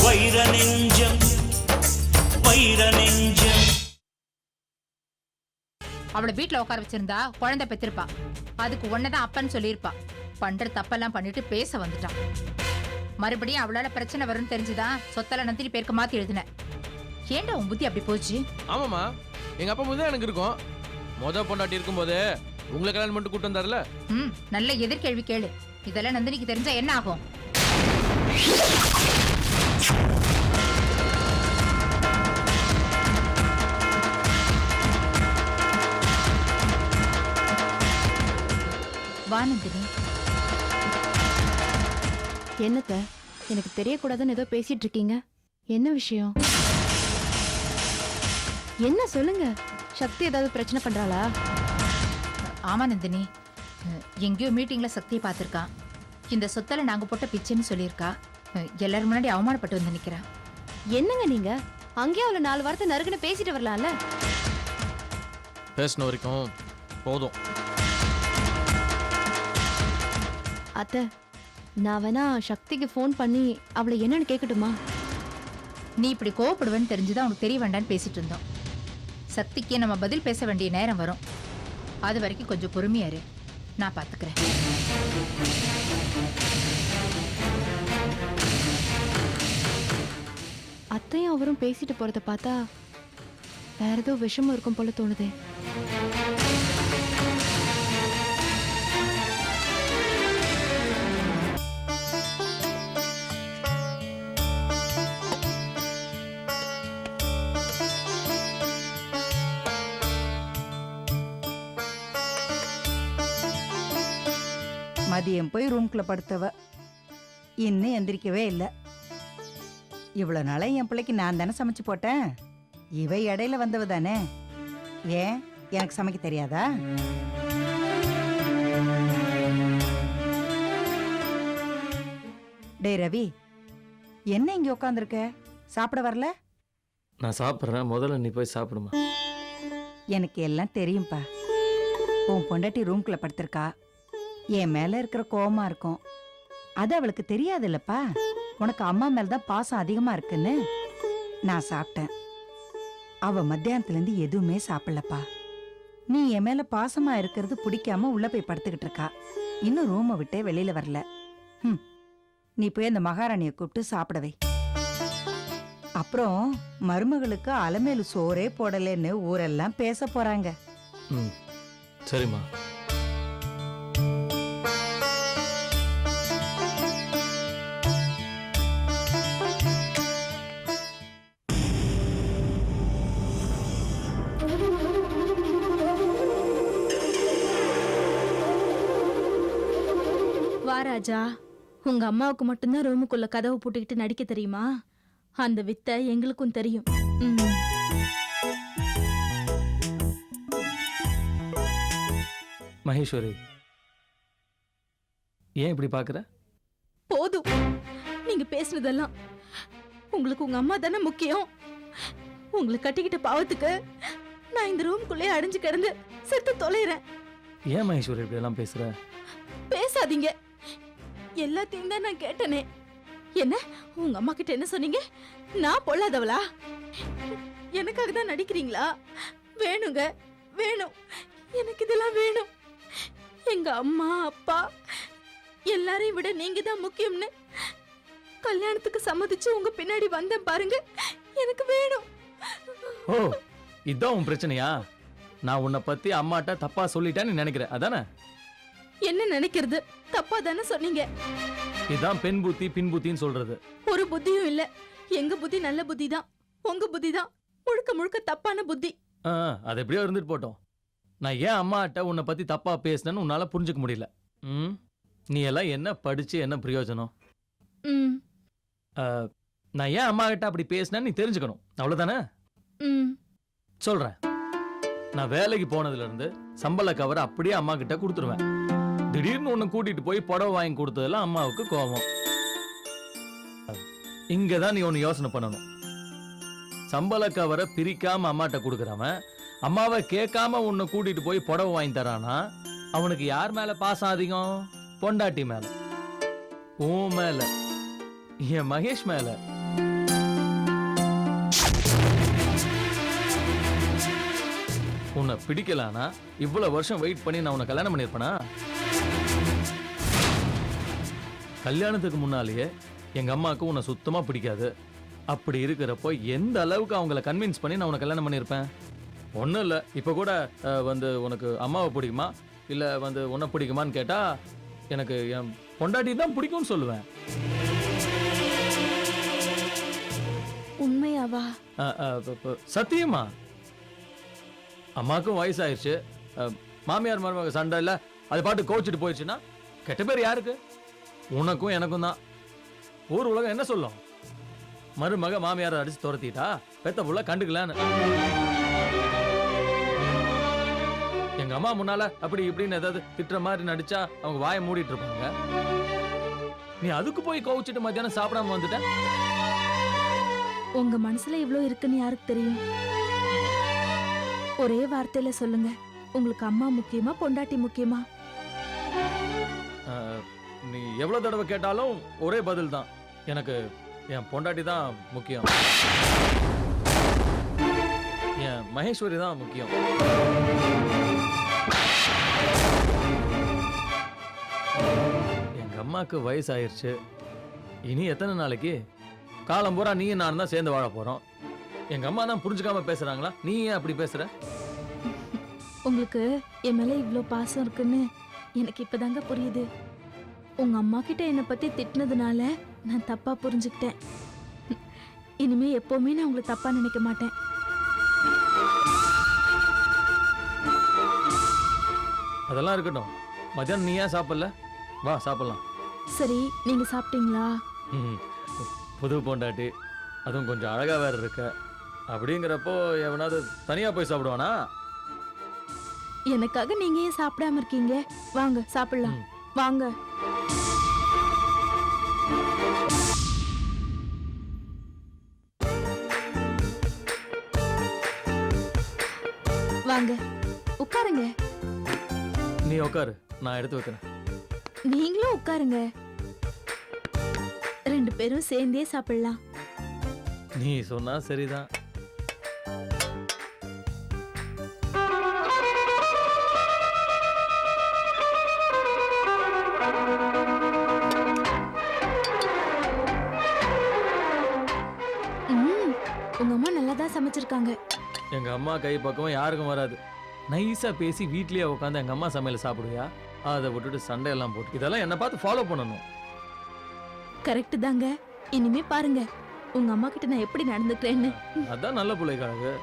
வைர நெஞ்சம் வைர நெஞ்சம். அவளை வீட்டுல உட்கார வச்சிருந்தா குழந்தை பெற்றிருப்பா. அதுக்கு ஒன்னதான் அப்பன்னு சொல்லியிருப்பா. பண்ற தப்பெல்லாம் பண்ணிட்டு பேச வந்துட்டான். மறுபடியும் அவளால பிரச்சனை வரும்னு தெரிஞ்சுதான் சொத்தல நந்தினி பேருக்கு மாத்தி எழுதின. ஏண்டா உன் புத்தி அப்படி போச்சு? ஆமாமா, எங்க அப்பா முதல் எனக்கு இருக்கும். பொண்டாட்டி இருக்கும்போது உங்களை கல்யாணம் பண்ணிட்டு கூட்டு வந்தாருல. நல்ல எதிர்கேள்வி கேளு. இதெல்லாம் நந்தினிக்கு தெரிஞ்சா என்ன ஆகும்? வா நந்தினி. என்னத்த எனக்கு தெரியக்கூடாதுன்னு ஏதோ பேசிட்டு இருக்கீங்க. என்ன விஷயம்? என்ன சொல்லுங்க. சக்தி ஏதாவது பிரச்சனை பண்றாளா? ஆமா நந்தினி, எங்கேயோ மீட்டிங்ல சக்தியை பார்த்திருக்கான். இந்த சொத்தல நாங்க போட்ட பிச்சைன்னு சொல்லியிருக்கா. எல்லாரும் முன்னாடி அவமானப்பட்டு வந்து நிக்கிறா. என்னங்க நீங்க அங்கேயே அவளை 4 வாரத்தை நறுக்குன்னு பேசிட்டு வரலாம்ல. பேசின வரைக்கும் போதும். அத்தை, நான் வேணா சக்திக்கு ஃபோன் பண்ணி அவளை என்னன்னு கேட்கட்டுமா? நீ இப்படி கோவப்படுவேன்னு தெரிஞ்சுதான் உனக்கு தெரிய வேண்டான்னு பேசிட்டு இருந்தோம். சக்திக்கு நம்ம பதில் பேச வேண்டிய நேரம் வரும். அது வரைக்கும் கொஞ்சம் பொறுமையா இரு, நான் பாத்துக்கிறேன். அத்தையும் அவரும் பேசிட்டு போறத பார்த்தா வேற ஏதோ விஷமம் இருக்கும் போல தோணுதே. மதியம் போய் ரூம்குள்ள படுத்தவ இன்னும் எந்திரிக்கவே இல்லை. இவ்வளவு நாளா என் பிள்ளைக்கு நான் தானே சமைச்சு போட்டேன். இவ இடையில வந்தவ தானே. ஏன் எனக்கு சமைக்க தெரியாதா? டேய் ரவி, என்ன இங்க உட்காந்துருக்க? சாப்பிட வரல? நான் சாப்பிட்றேன், முதல்ல நீ போய் சாப்பிடுமா. எனக்கு எல்லாம் தெரியும்பா. உன் பொண்டாட்டி ரூம்குள்ள படுத்திருக்கா. என் மேல இருக்கிற கோவமா இருக்கும். அது அவளுக்கு தெரியாதுல்லப்பா. உனக்கு அம்மா மேலதான் பாசம் அதிகமா இருக்குன்னு. நான் சாப்பிட்டேன். அவ மத்தியானத்துல இருந்து எதுவுமே சாப்பிடலப்பா. நீ என் மேல பாசமா இருக்கிறது பிடிக்காம உள்ள போய் படுத்துக்கிட்டு இருக்கா. இன்னும் ரூமை விட்டே வெளியில வரல. நீ போய் அந்த மகாராணியை கூப்பிட்டு சாப்பிடவே. அப்புறம் மருமகளுக்கு அலமேலு சோறே போடலன்னு ஊரெல்லாம் பேச போறாங்க. சரிம்மா. ராஜா, உங்க அம்மாவுக்கு மட்டும்தான் ரூமுக்குள்ள கதவு போட்டுக்கிட்டு நடிக்க தெரியுமா? அந்த வித்தை எங்களுக்கும் தெரியும். மகேஸ்வரி, ஏன் இப்படி பாக்குற? போதும், நீங்க பேசுனதெல்லாம். உங்களுக்கு உங்க அம்மா தானே முக்கியம். உங்களுக்கு கட்டிக்கிட்ட பாவத்துக்கு நான் இந்த ரூமுக்குள்ளே அடைஞ்சு கிடந்து செத்து தொலைறேன். ஏன் மகேஸ்வரி இப்படி எல்லாம் பேசுற? பேசாதீங்க. எல்லாத்தையும் தான் நான் கேட்டனே. என்ன உங்க அம்மா கிட்ட என்ன சொன்னீங்க? நான் பொல்லாதவளா? எனக்காக தான் நடிக்கிறீங்களா? வேணுங்க, வேணும், எனக்கு இதெல்லாம் வேணும். எங்க அம்மா அப்பா எல்லாரையும் விட நீங்க தான் முக்கியம்னு கல்யாணத்துக்கு சம்மதிச்சு உங்க பின்னாடி வந்தேன் பாருங்க. எனக்கு வேணும். ஓ, இதான் உன் பிரச்சனையா? நான் உன்னை பத்தி அம்மாட்ட தப்பா சொல்லிட்டேன்னு நினைக்கிறேன், அதானே? என்ன நினைக்கிறது? தப்பா தானே சொன்னீங்க. இதான் பெண் புத்தி பின் புத்தின்னு சொல்றது. ஒரு புத்தியும் இல்ல. எங்க புத்தி நல்ல புத்தி தான். உங்க புத்தி தான் முழுக்க முழுக்க தப்பான புத்தி. அது எப்படியோ இருந்துட்டு போட்டோம். நான் ஏன் அம்மாட்ட உன்னை பத்தி தப்பா பேசினேன்னு உன்னால புரிஞ்சுக்க முடியல. நீ எல்லாம் என்ன படிச்சு என்ன பிரயோஜனம்? நான் ஏன் அம்மா கிட்ட அப்படி பேசினேன்னு நீ தெரிஞ்சுக்கணும், அவ்வளவுதானே? சொல்றேன். நான் வேலைக்கு போனதுல இருந்து சம்பள கவரை அப்படியே அம்மா கிட்ட கொடுத்துருவேன். திடீர்னு உன்னை கூட்டிட்டு போய் புடவை வாங்கி கொடுத்ததெல்லாம் அம்மாவுக்கு கோபம். இங்கதான் நீ ஒன்னு யோசனை பண்ணணும். சம்பள கவரை பிரிக்காம அம்மாட்ட கொடுக்கறவன் அம்மாவை கேட்காம உன்னை கூட்டிட்டு போய் புடவை வாங்கி தரானா, அவனுக்கு யார் மேல பாசம் அதிகம்? பொண்டாட்டி மேல, உன் மேல, என் மகேஷ் மேல. உன்னை பிடிக்கலானா இவ்வளவு வருஷம் வெயிட் பண்ணி நான் உன்னை கல்யாணம் பண்ணிருப்பேனா? கல்யாணத்துக்கு முன்னாலேயே எங்க அம்மாவுக்கு உன்னை சுத்தமா பிடிக்காது. அப்படி இருக்கிறப்போ எந்த அளவுக்கு அவங்கள கன்வின்ஸ் பண்ணி நான் உன்னை கல்யாணம் பண்ணியிருப்பேன்? ஒன்றும் இல்லை, இப்போ கூட வந்து உனக்கு அம்மாவை பிடிக்குமா இல்லை வந்து உன்னை பிடிக்குமான்னு கேட்டா எனக்கு என் பொண்டாட்டி தான் பிடிக்கும்னு சொல்லுவேன். உண்மையாவா? சத்தியமா. அம்மாவுக்கும் வயசாயிருச்சு, மாமியார் மருமக சண்டை இல்லை, அது பாட்டு கோச்சிட்டு போயிடுச்சுன்னா கெட்ட பேர் யாருக்கு? உனக்கும் எனக்கும் தான். ஊர் உலகம் என்ன சொல்லும்? மருமக மாமியாரை அடிச்சு துரத்திட்டா பெத்த புள்ள கண்டுக்கலான்னு. எங்க அம்மா முன்னால அப்படி இப்படின்னு ஏதாவது திட்டுற மாதிரி நடிச்சா அவங்க வாயை மூடிட்டு இருப்பாங்க. நீ அதுக்கு போய் கோவிச்சிட்டு மத்தியானம் சாப்பிடாம வந்துட்ட. உங்க மனசுல இவ்ளோ இருக்குன்னு யாருக்கு தெரியும்? ஒரே வார்த்தையில சொல்லுங்க, உங்களுக்கு அம்மா முக்கியமா பொண்டாட்டி முக்கியமா? நீ எவ்வளவு தடவை கேட்டாலும் ஒரே பதில் தான், எனக்கு என் பொண்டாட்டி தான் முக்கியம், என் மகேஸ்வரி தான் முக்கியம். எங்க அம்மாக்கு வயசாயிருச்சு, இனி எத்தனை நாளைக்கு? காலம் பூரா நீயும் நானும் தான் சேர்ந்து வாழ போறோம். எங்க அம்மா தான் புரிஞ்சுக்காம பேசுறாங்களா? நீ ஏன் அப்படி பேசுற? உங்களுக்கு என் மேல இவ்ளோ பாசம் இருக்குன்னு எனக்கு இப்பதாங்க புரியுது. உங்க அம்மா கிட்ட என்னை பத்தி திட்டினதுனால நான் தப்பா புரிஞ்சுக்கிட்டேன். இனிமே எப்பவுமே நான் உங்களை தப்பா நினைக்க மாட்டேன். அதெல்லாம் இருக்கட்டும், மத்தியானம் நீ ஏன் சாப்பிடல? வா சாப்பிடலாம். சரி, நீங்க சாப்பிட்டீங்களா? புது பொண்டாட்டி, அதுவும் கொஞ்சம் அழகா வேற இருக்க. அப்படிங்கிறப்போ எவனாவது தனியா போய் சாப்பிடுவானா? எனக்காக நீங்க ஏன் சாப்பிடாம இருக்கீங்க? வாங்க சாப்பிடலாம், வாங்க. வாங்க உட்காருங்க. நீ உட்காரு, நான் எடுத்து வைக்கிறேன். நீங்களும் உட்காருங்க, ரெண்டு பேரும் சேர்ந்தே சாப்பிடலாம். நீ சொன்னா சரிதான். உங்க அம்மா நல்லா தான் சமைச்சிருக்காங்க. எங்க அம்மா கை பக்கம் யாருக்கும் வராது. நைஸா பேசி வீட்லயே உட்காந்து எங்க அம்மா சமையல சாப்பிடுவியா? அதை விட்டுட்டு சண்டையெல்லாம் போட்டு இதெல்லாம் என்ன பார்த்து ஃபாலோ பண்ணணும். கரெக்ட் தாங்க. இனிமே பாருங்க உங்க அம்மா கிட்ட நான் எப்படி நடந்துக்கிறேன்னு. அதான் நல்ல பிள்ளை கழகு.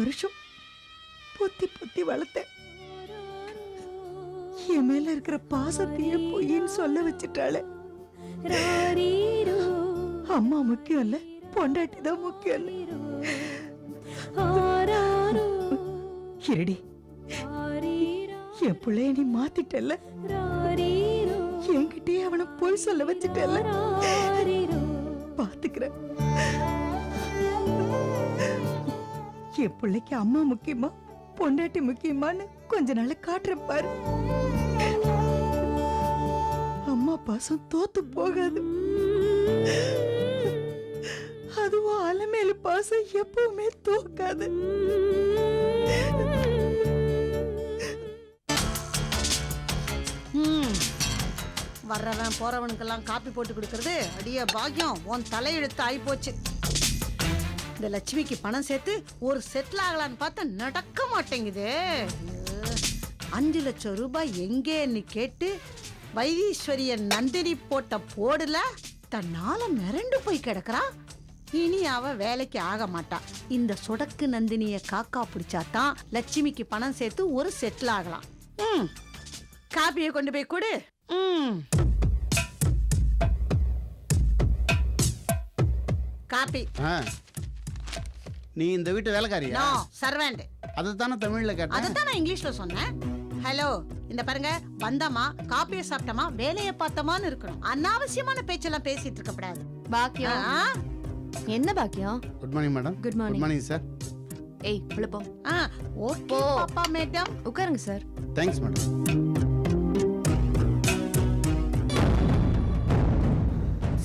வருஷம் பொத்தி பொத்தி வளர்த்தேன். என் மேல இருக்கிற பாசத்தையே பொய்ன்னு சொல்ல வச்சுட்டாளே. அம்மா முக்கியம் இல்ல, பொண்டாட்டி தான் முக்கியம். இருடி, என் பிள்ளைய நீ மாத்திட்டல்ல, என்கிட்டயே அவனை பொய் சொல்ல வச்சுட்டல்ல. பாத்துக்கிறேன். என் பிள்ளைக்கு அம்மா முக்கியமா பொண்டாட்டி முக்கியமான்னு கொஞ்ச நாள் காட்டுறேன் பாரு. அம்மா பாசம் தோத்து போகாது. அதுவும் அலமேலு பாசம் எப்பவுமே தோக்காது. வர்றவன் போறவனுக்கெல்லாம் காப்பி போட்டு கொடுக்கறது அடிய பாக்கியம். உன் தலையெழுத்து ஆகி போச்சு. இந்த லட்சுமிக்கு பணம் சேர்த்து ஒரு செட்டில் ஆகலான்னு பார்த்தா நடக்க மாட்டேங்குது. 5 லட்சம் ரூபாய் எங்கேன்னு கேட்டு வைத்தீஸ்வரியன் நந்தினி போட்ட போடுல தன்னால மிரண்டு போய் கிடக்குறா. இனி அவ வேலைக்கு ஆக மாட்டா. இந்த சொடக்கு நந்தினிய காக்கா பிடிச்சாதான் லட்சுமிக்கு பணம் சேர்த்து ஒரு செட்டில் ஆகலாம். காப்பியை கொண்டு போய் கொடு. காப்பி. நீ இந்த வீட்டு வேலைக்காரியா? No, servant. அதுதானே தமிழ்ல கேட்டேன். அதுதான் நான் இங்கிலீஷ்ல சொன்னேன். ஹலோ, இந்த பாருங்க, வந்தமா காப்பியை சாப்பிட்டமா வேலையை பார்த்தமான்னு இருக்கணும். அனாவசியமான பேச்செல்லாம் பேசிட்டு இருக்க கூடாது. பாக்கியம். என்ன பாக்கியம்? Good morning madam. Good morning. Good morning sir. ஏய் உள்ள போ. ஓகே பாப்பா மேடம். உட்காருங்க சார். Thanks madam.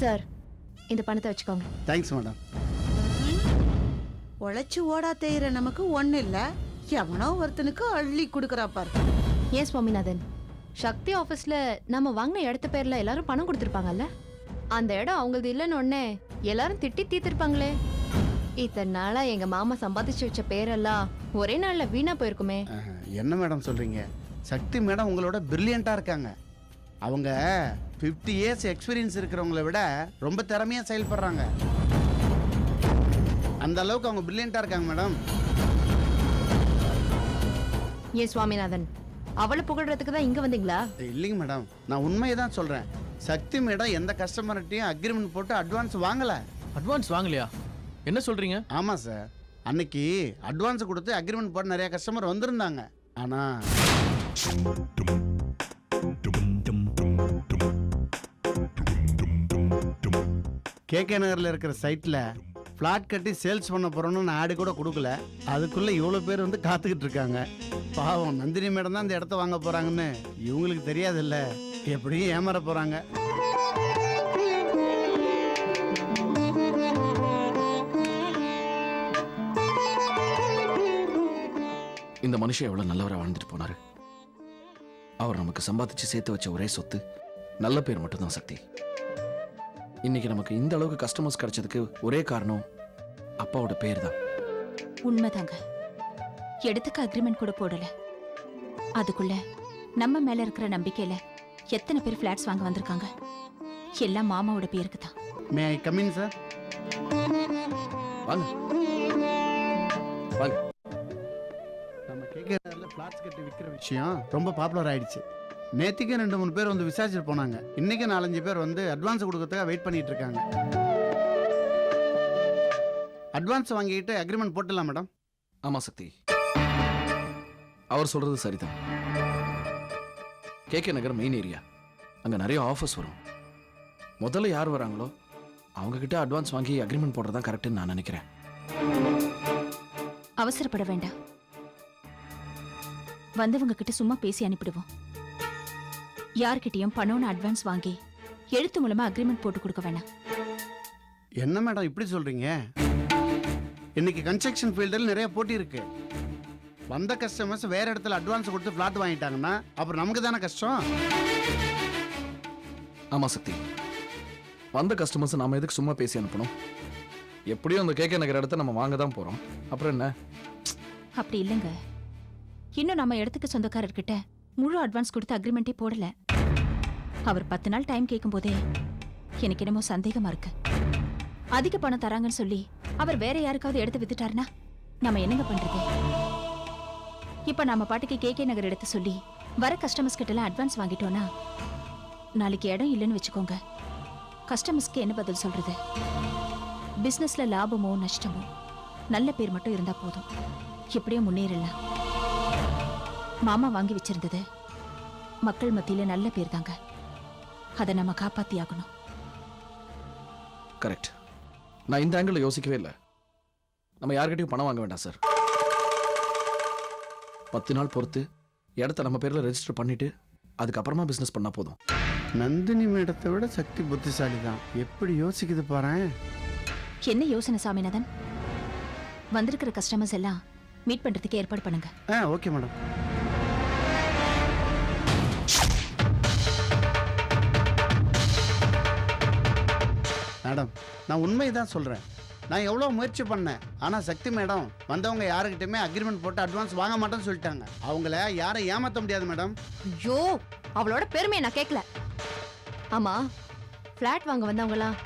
சார் இந்த பணத்தை வச்சுக்கோங்க. Thanks madam. உழைச்சு ஓடா தேயிற நமக்கு ஒண்ணு இல்ல, எவனோ ஒருத்தனுக்கு அள்ளி கொடுக்கறா பாரு. ஏன் சுவாமிநாதன், சக்தி ஆபீஸ்ல நம்ம வாங்கின இடத்த பேர்ல எல்லாரும் பணம் கொடுத்துருப்பாங்கல்ல, அந்த இடம் அவங்களது இல்லைன்னு உடனே எல்லாரும் திட்டி தீர்த்திருப்பாங்களே. இத்தனை நாளா எங்க மாமா சம்பாதிச்சு வச்ச பேரெல்லாம் ஒரே நாள்ல வீணா போயிருக்குமே. என்ன மேடம் சொல்றீங்க? சக்தி மேடம் உங்களோட பிரில்லியண்டா இருக்காங்க. அவங்க 50 இயர்ஸ் எக்ஸ்பீரியன்ஸ் இருக்கிறவங்கள விட ரொம்ப திறமையா செயல்படுறாங்க. அந்த அளவுக்கு அவங்க பிரில்லியண்டா இருக்காங்க மேடம். ஏன் சுவாமிநாதன், அவளை புகழ்றதுக்கு தான் இங்க வந்தீங்களா? இல்லைங்க மேடம், நான் உண்மையை தான் சொல்றேன். சக்தி மேடம் எந்த கஸ்டமர்கிட்டையும் அக்ரிமெண்ட் போட்டு அட்வான்ஸ் வாங்கல. அட்வான்ஸ் வாங்கலையா? என்ன சொல்றீங்க? ஆமா சார், அன்னைக்கு அட்வான்ஸ் கொடுத்து அக்ரிமெண்ட் போட்டு நிறைய கஸ்டமர் வந்திருந்தாங்க. ஆனா கேகே நகர்ல இருக்கிற சைட்ல பிளாட் கட்டி சேல்ஸ் பண்ண போறோம்னு நான் ஆடு கூட கொடுக்கல. அதுக்குள்ள இவ்வளவு பேர் வந்து காத்துக்கிட்டு இருக்காங்க. பாவம் நந்தினி மேடம் தான் இந்த இடத்த வாங்க போறாங்கன்னு இவங்களுக்கு தெரியாது இல்ல, எப்படியும் ஏமாற போறாங்க. இந்த மனுஷன் எவ்வளவு நல்லவரா வாழ்ந்துட்டு போனாரு. அவர் நமக்கு சம்பாதிச்சு சேர்த்து வச்ச ஒரே சொத்து நல்ல பேர் மட்டும்தான் சக்தி. இன்னைக்கு நமக்கு இந்த அளவுக்கு கஸ்டமர்ஸ் கிடைச்சதுக்கு ஒரே காரணம் அப்பாவோட பேர் தான். உண்மைதாங்க. எடுத்துக்க அக்ரிமெண்ட் கூட போடல, அதுக்குள்ள நம்ம மேல இருக்கிற நம்பிக்கையில எத்தனை பேர் பிளாட்ஸ் வாங்க வந்திருக்காங்க. எல்லாம் மாமாவோட பேருக்கு தான். மே ஐ கம் இன் சார்? வாங்க வாங்க. நம்ம கேகே நகர்ல பிளாட்ஸ் கட்டி விற்கிற விஷயம் ரொம்ப பாப்புலர் ஆயிடுச்சு. நேத்திக்கு 2-3 பேர் வந்து விசாரிச்சுட்டு போனாங்க. இன்னைக்கு 4-5 பேர் வந்து அட்வான்ஸ் கொடுக்கறதுக்காக வெயிட் பண்ணிட்டு இருக்காங்க. அட்வான்ஸ் வாங்கிட்டு அக்ரிமெண்ட் போட்டுடலாம் மேடம். ஆமா சக்தி, அவர் சொல்றது சரிதான். கேகே நகர் மெயின் ஏரியா, அங்க நிறைய ஆஃபர்ஸ் வரும். முதல்ல யார் வராங்களோ அவங்க கிட்ட அட்வான்ஸ் வாங்கி அக்ரிமெண்ட் போடுறதுதான் கரெக்ட்னு நான் நினைக்கிறேன். அவசரப்பட வேண்டாம், வந்தவங்க கிட்ட சும்மா பேசி அனுப்பிடுவோம். யார்கிட்டயும் பணம்னு அட்வான்ஸ் வாங்கி எழுத்து மூலமா அக்ரிமெண்ட் போட்டு கொடுக்க வேணாம். என்ன மேடம் இப்படி சொல்றீங்க? இன்னைக்கு கன்ஸ்ட்ரக்ஷன் ஃபீல்டில் நிறைய போட்டி இருக்கு. வந்த கஸ்டமர்ஸ் வேற இடத்துல அட்வான்ஸ் கொடுத்து பிளாட் வாங்கிட்டாங்கன்னா அப்புறம் நமக்கு தானே கஷ்டம். ஆமா சக்தி, வந்த கஸ்டமர்ஸ் நாம எதுக்கு சும்மா பேசி அனுப்பணும்? எப்படியும் அந்த கேகே நகர் இடத்த நம்ம வாங்க தான் போறோம். அப்புறம் என்ன? அப்படி இல்லைங்க, இன்னும் நம்ம இடத்துக்கு சொந்தக்காரர்கிட்ட முழு அட்வான்ஸ் கொடுத்து அக்ரிமெண்டே போடல. அவர் 10 நாள் டைம் கேட்கும் போதே எனக்கு என்னமோ சந்தேகமா இருக்கு. அதிக பணம் தராங்கன்னு சொல்லி அவர் வேற யாருக்காவது எடுத்து வித்துட்டாருன்னா நம்ம என்னங்க பண்றது? இப்ப நம்ம பாட்டுக்கு கேகே நகர் எடுத்து சொல்லி வர கஸ்டமர்ஸ் கிட்ட எல்லாம் அட்வான்ஸ் வாங்கிட்டோம்னா நாளைக்கு இடம் இல்லைன்னு வச்சுக்கோங்க, கஸ்டமர்ஸ்க்கு என்ன பதில் சொல்றது? பிசினஸ்ல லாபமோ நஷ்டமோ நல்ல பேர் மட்டும் இருந்தா போதும், எப்படியோ முன்னேறலாம். மாமா வாங்கி வச்சிருந்தது மக்கள் மத்தியில நல்ல பேர் தாங்க, அதை நம்ம காப்பாத்தி ஆகணும். கரெக்ட். நான் இந்த ஆங்கிள் யோசிக்கவே இல்லை. நம்ம யார்கிட்டயும் பணம் வாங்க வேண்டாம் சார். 10 நாள் பொறுத்து இடத்த நம்ம பேர்ல ரெஜிஸ்டர் பண்ணிட்டு அதுக்கப்புறமா பிசினஸ் பண்ணா போதும். நந்தினி மேடத்தை விட சக்தி புத்திசாலி தான். எப்படி யோசிக்குது பாரு. என்ன யோசனை சாமிநாதன்? வந்திருக்கிற கஸ்டமர்ஸ் எல்லாம் மீட் பண்றதுக்கு ஏற்பாடு பண்ணுங்க. Okay madam. மேடம், நான் உண்மையை தான் சொல்றேன். நான் எவ்வளோ முயற்சி பண்ணேன் ஆனால் சக்தி மேடம் வந்தவங்க யாருக்கிட்டையுமே அக்ரிமெண்ட் போட்டு அட்வான்ஸ் வாங்க மாட்டேன்னு சொல்லிட்டாங்க. அவங்கள யாரும் ஏமாற்ற முடியாது மேடம். ஐயோ, அவளோட பெருமையை நான் கேட்கல. ஆமா, ஃப்ளாட் வாங்க வந்தவங்களாம்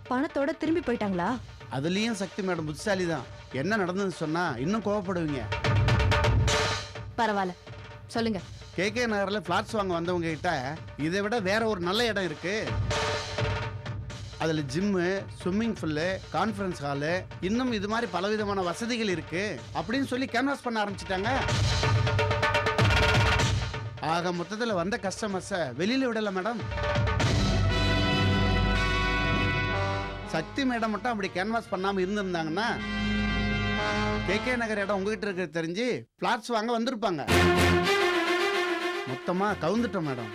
பணத்தோட திரும்பி போயிட்டாங்களா? அதுலேயும் சக்தி மேடம் புத்திசாலி தான். என்ன நடந்ததுன்னு சொன்னால் இன்னும் கோவப்படுவீங்க. பரவாயில்ல, சொல்லுங்க. கேகே நகரில் ஃப்ளாட்ஸ் வாங்க வந்தவங்க கிட்ட இதை விட வேற ஒரு நல்ல இடம் இருக்கு. அதில் ஜிம்மு, ஸ்விம்மிங் பூல்லு, கான்ஃபரன்ஸ் ஹாலு, இன்னும் இது மாதிரி பலவிதமான வசதிகள் இருக்கு அப்படின்னு சொல்லி கேன்வாஸ் பண்ண ஆரம்பிச்சிட்டாங்க. ஆக மொத்தத்தில் வந்த கஸ்டமர்ஸை வெளியில விடல மேடம். சக்தி மேடம் மட்டும் அப்படி கேன்வாஸ் பண்ணாம இருந்திருந்தாங்கன்னா கேகே நகர் இடம் உங்ககிட்ட இருக்கிறது தெரிஞ்சு ஃப்ளாட்ஸ் வாங்க வந்திருப்பாங்க. மொத்தமா கவுந்துட்டோம் மேடம்.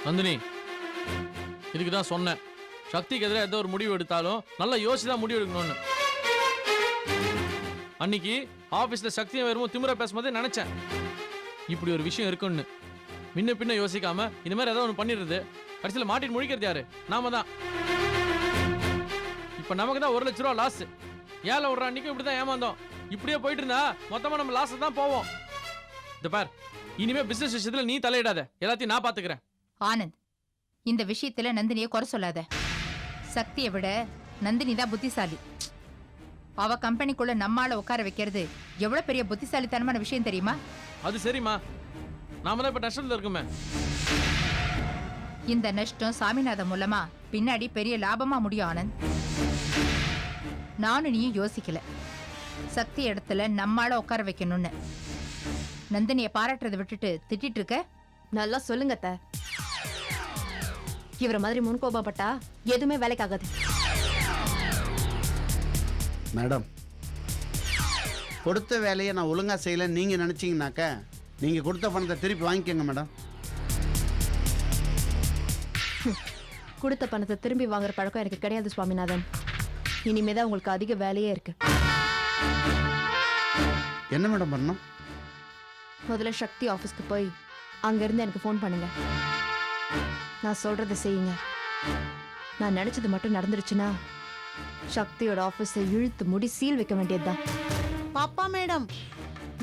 நந்தினி, இதுக்கு தான் சொன்னேன், சக்திக்கு எதிராக எந்த ஒரு முடிவு எடுத்தாலும் நல்லா யோசிச்சு தான் முடிவு எடுக்கணும்னு. அன்னைக்கு ஆபீஸ்ல சக்தியை வரும்போது திமிரா பேசும்போதே நினைச்சேன் இப்படி ஒரு விஷயம் இருக்குன்னு. முன்ன பின்ன யோசிக்காம இந்த மாதிரி ஏதோ ஒன்று பண்ணிடுறது, கடைசியில் மாட்டிட்டு முழிக்கிறது யாரு? நாம தான். இப்ப நமக்கு தான் 1 லட்ச ரூபா லாஸ். ஏழை விடுற அன்னைக்கும் இப்படிதான் ஏமாந்தோம். இப்படியே போயிட்டு இருந்தா மொத்தமா நம்ம லாஸ் தான் போவோம். இந்த பார், இனிமே பிசினஸ் விஷயத்துல நீ தலையிடாத, எல்லாத்தையும் நான் பாத்துக்கிறேன். ஆனந்த், இந்த விஷயத்துல நந்தினியை குறை சொல்லாத. சக்தியை விட நந்தினி தான் புத்திசாலி. அவ கம்பெனிக்குள்ள நம்மால உட்கார வைக்கிறது எவ்வளவு பெரிய புத்திசாலித்தனமான விஷயம் தெரியுமா? அது சரிம்மா, நாம தான் இப்ப நஷ்டத்துல இருக்குமே. இந்த நஷ்டம் சாமிநாதன் மூலமா பின்னாடி பெரிய லாபமா முடியும் ஆனந்த். நானும் நீயும் யோசிக்கல சக்தி இடத்துல நம்மால உட்கார வைக்கணும்னு. நந்தினியை பாராட்டுறதை விட்டுட்டு திட்டிட்டு இருக்க. நல்லா சொல்லுங்க அத்தை. இவர மாதிரி முன்கோபப்பட்டா எதுவுமே வேலைக்காகாது. மேடம், கொடுத்த வேலையை நான் ஒழுங்கா செய்யலைன்னு நீங்க நினைச்சீங்கன்னாக்க நீங்க கொடுத்த பணத்தை திருப்பி வாங்கிக்கோங்க மேடம். கொடுத்த பணத்தை திரும்பி வாங்குற பழக்கம் எனக்கு கிடையாது சுவாமிநாதன். இனிமேதான் உங்களுக்கு அதிக வேலையே இருக்கு. என்ன மேடம் பண்ணணும்? முதல்ல சக்தி ஆஃபீஸ்க்கு போய் அங்கிருந்து எனக்கு ஃபோன் பண்ணுங்க. நான் சொல்றதை செய்யுங்க. நான் நினைச்சது மட்டும் நடந்துருச்சுன்னா சக்தியோட ஆஃபீஸை இழுத்து முடி சீல் வைக்க வேண்டியதுதான். பாப்பா மேடம்,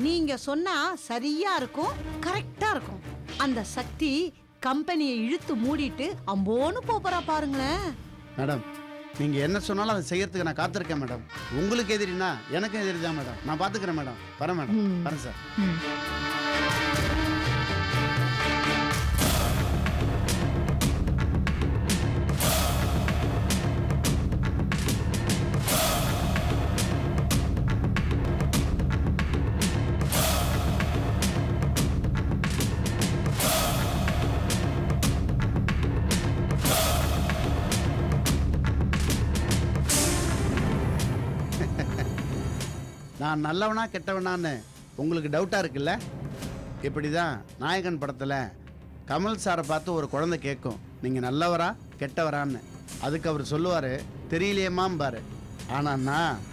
நீங்க சொன்னா சரியா இருக்கும், கரெக்டா இருக்கும். அந்த சக்தி கம்பெனியை இழுத்து மூடிட்டு அம்போன்னு போறா பாருங்களேன். மேடம், நீங்க என்ன சொன்னாலும் அதை செய்யறதுக்கு நான் காத்திருக்கேன் மேடம். உங்களுக்கு எதிரினா எனக்கும் எதிரி தான் மேடம். நான் பாத்துக்கிறேன் மேடம். வரேன் மேடம். வரேன் சார். நான் நல்லவனா கெட்டவனான்னு உங்களுக்கு டவுட்டாக இருக்குல்ல? இப்படி தான் நாயகன் படத்தில் கமல் சாரை பார்த்து ஒரு குழந்தை கேட்கும், நீங்கள் நல்லவரா கெட்டவரான்னு. அதுக்கு அவர் சொல்லுவார், தெரியலையேம்மாம்பாரு. ஆனால் நான்